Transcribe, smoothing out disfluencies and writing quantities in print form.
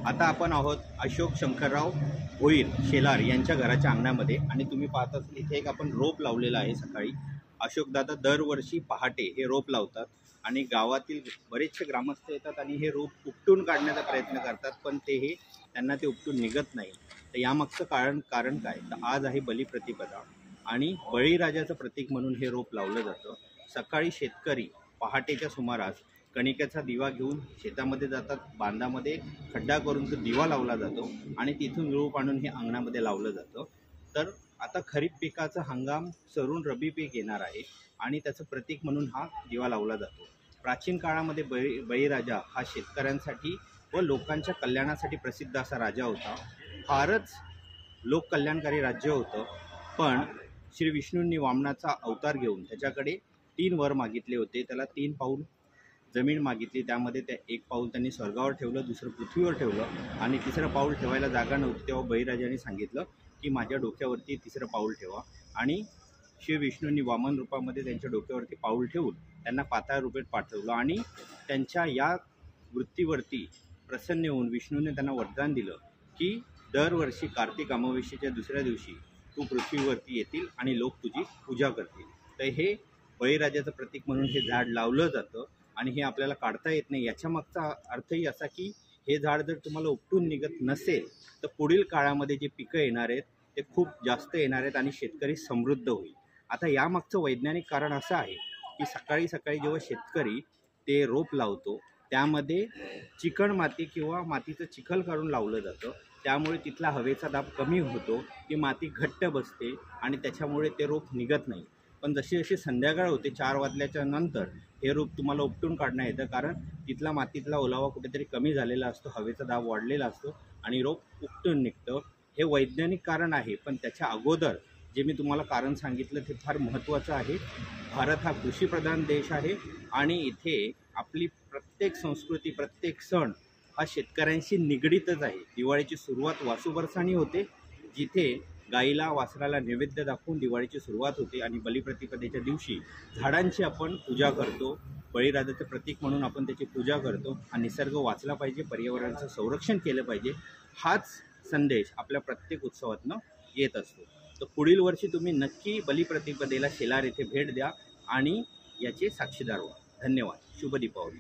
आता आपण आहोत अशोक शंकरराव भोईर शेलार यांच्या घराच्या अंगणामध्ये आणि तुम्ही पाहत असाल इथे एक आपण रोप लावलेला आहे। सकाळी अशोकदादा दरवर्षी पहाटे हे रोप लावतात आणि गावातील बरेचसे ग्रामस्थ येतात आणि हे रोप उपटून काढण्याचा प्रयत्न करतात, पण त्यांना ते उपटून निघत नाही। तर यामागचं कारण काय, तर आज आहे बलिप्रतिपदा आणि बळीराजाचं प्रतीक म्हणून हे रोप लावलं जातं। सकाळी शेतकरी पहाटेच्या सुमारास कणिकेचा दिवा घेऊन शेतामध्ये जातात, बांधामध्ये खड्डा करून तो दिवा लावला जातो आणि तिथून रोप आणून हे अंगणामध्ये लावलं जातं। तर आता खरीप पिकाचा हंगाम सरून रबी पीक येणार आहे आणि त्याचं प्रतीक म्हणून हा दिवा लावला जातो। प्राचीन काळामध्ये बळीराजा हा शेतकऱ्यांसाठी व लोकांच्या कल्याणासाठी प्रसिद्ध असा राजा होता। फारच लोककल्याणकारी राज्य होतं, पण श्री विष्णूंनी वामनाचा अवतार घेऊन त्याच्याकडे 3 वर मागितले होते। त्याला 3 पाऊल जमीन मागितली, त्यामध्ये त्या 1 पाऊल त्यांनी स्वर्गावर ठेवलं, दुसरं पृथ्वीवर ठेवलं आणि तिसरं पाऊल ठेवायला जागा नव्हती। तेव्हा बळीराजाने सांगितलं की माझ्या डोक्यावरती तिसरं पाऊल ठेवा आणि श्री विष्णूंनी वामन रूपामध्ये त्यांच्या डोक्यावरती पाऊल ठेवून त्यांना पाताळ रूपेत पाठवलं आणि त्यांच्या या वृत्तीवरती प्रसन्न होऊन विष्णूने त्यांना वरदान दिलं की दरवर्षी कार्तिक अमावस्येच्या दुसऱ्या दिवशी तू पृथ्वीवरती येतील आणि लोक तुझी पूजा करतील। तर हे बळीराजाचं प्रतीक म्हणून हे झाड लावलं जातं आणि हे आपल्याला काढता येत नाही। याच्या मागचा अर्थही असा की हे झाड जर तुम्हाला उपटून निघत नसेल तर पुढील काळामध्ये जे पिकं येणार आहेत ते खूप जास्त येणार आहेत आणि शेतकरी समृद्ध होईल। आता यामागचं वैज्ञानिक कारण असं आहे की सकाळी जेव्हा शेतकरी ते रोप लावतो त्यामध्ये चिकण माती किंवा मातीचं चिखल काढून लावलं जातं, त्यामुळे तिथला हवेचा दाब कमी होतो, ती माती घट्ट बसते आणि त्याच्यामुळे ते रोप निघत नाही। पण जशी संध्याकाळ होते 4 वाजल्याच्या नंतर हे रोप तुम्हाला उपटून काढण्यात येतं, कारण तिथला मातीतला ओलावा कुठेतरी कमी झालेला असतो, हवेचा दाब वाढलेला असतो आणि रोप उपटून निघतं। हे वैज्ञानिक कारण आहे, पण त्याच्या अगोदर जे मी तुम्हाला कारण सांगितलं ते फार महत्त्वाचं आहे। भारत हा कृषीप्रधान देश आहे आणि इथे आपली प्रत्येक संस्कृती, प्रत्येक सण हा शेतकऱ्यांशी निगडीतच आहे। दिवाळीची सुरुवात वासुबरसानी होते, जिथे गाईला वासराला नैवेद्य दाखवून दिवाळीची सुरुवात होते आणि बलिप्रतिपदेच्या दिवशी झाडांची आपण पूजा करतो। बळीराजाचं प्रतीक म्हणून आपण त्याची पूजा करतो। हा निसर्ग वाचला पाहिजे, पर्यावरणाचं संरक्षण केलं पाहिजे, हाच संदेश आपल्या प्रत्येक उत्सवातनं येत असतो। तर पुढील वर्षी तुम्ही नक्की बलिप्रतिपदेला शेलार येथे भेट द्या आणि याचे साक्षीदार व्हा। धन्यवाद। शुभ दीपावली।